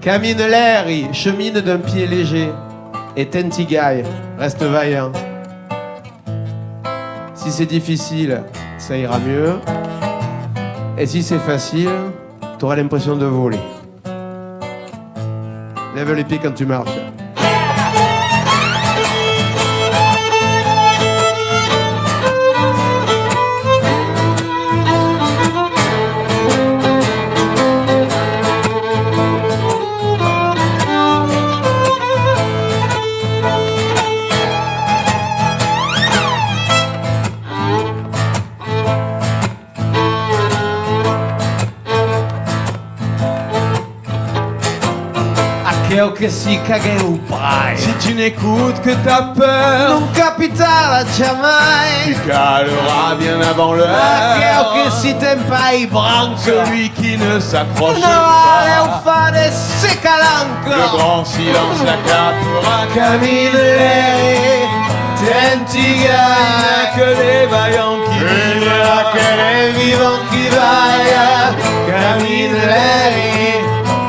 Camine l'air, il chemine d'un pied léger. Et tentigaille, reste vaillant. Si c'est difficile, ça ira mieux. Et si c'est facile, t'auras l'impression de voler. Lève les pieds quand tu marches. Che si caga un pai. Si tu n'écoutes que ta peur, Non capita jamais. tu caleras bien avant l'heure. Che si tempai branco. Celui qui ne s'accroche No vale un pas. fare se Le calanco. grand silence l'accaparera. Camine l'air, tentigaille. Que les vaillants qui Il n'y vivent. a que les vivants qui vaillent. Camine l'air,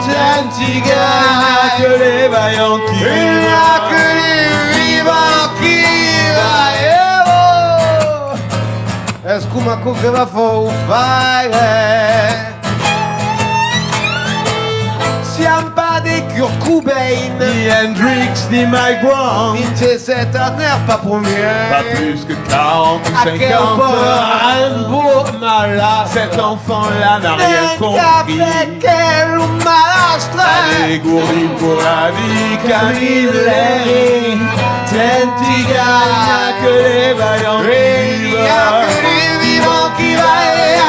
tentigaille. Que les vaillants qui Il n'y vivent. a que les vivants qui vaillent. Escumaco che va fare. Siamo pas des Kurt Cobain. Ni Hendrix, ni Mike Brown. Vince cet honneur pas pour mieux. Pas plus que 40 ou À quel 50 point un beau malade. Cet enfant-là n'a rien compris. Quel malastre. Allégorie pour la vie, Camine l'air, tentigaille. que les vaillants qui Il n'y a que vivent. les vivants qui vaillent.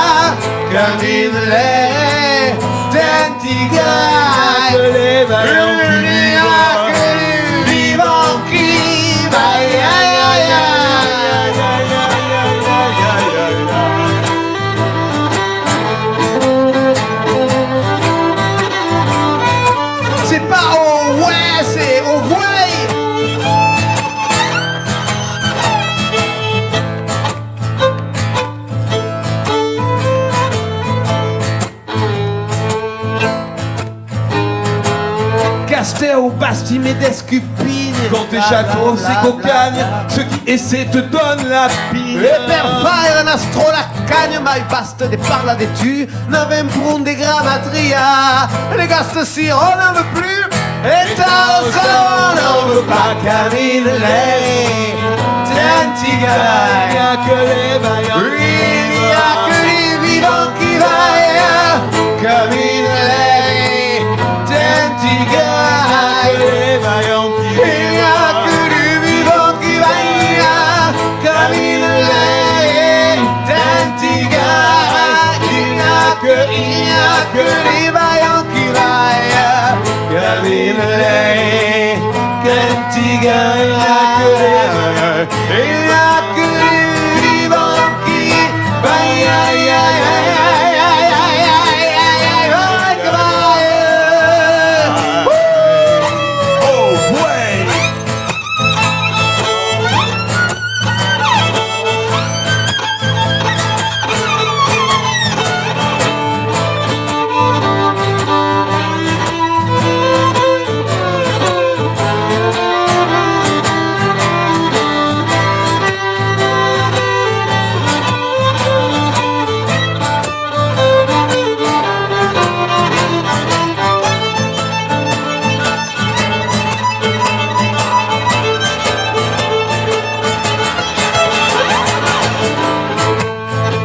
Camine l'air, tentigaille. Que les vaillants qui Il n'y a vivent. que les vivants qui vaillent. C'est pas au ouais, c'est au ouais. Castel, Bastime des scupines. Dans tes châteaux, c'est cocagne. Ceux qui essaient te donnent la pine. E per fare un astro la cagna mai basta de parla de tu. N'avem prun de grammatria. Les gastes si on n'en veut plus. Et t'as on n'en veut pas. Camine l'air, tentigaille. Il n'y a que les vaillants qui Il n'y a vivent. que les vivants qui vaillent. Camine l'air, tentigaille. Les vaillants qui Il n'y a vivent. que les vivants qui vaillent. Camine l'air, tentigaille. Il n'y a que les vaillants qui vaillent. Camine l'air, tentigaille. Il n'y a que les vivants qui vaillent. Oh, ouais.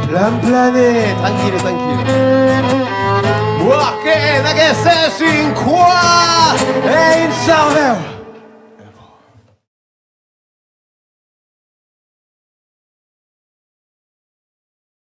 Plan plané, tranquille, tranquille. Moi che sei sin qua e in cervello.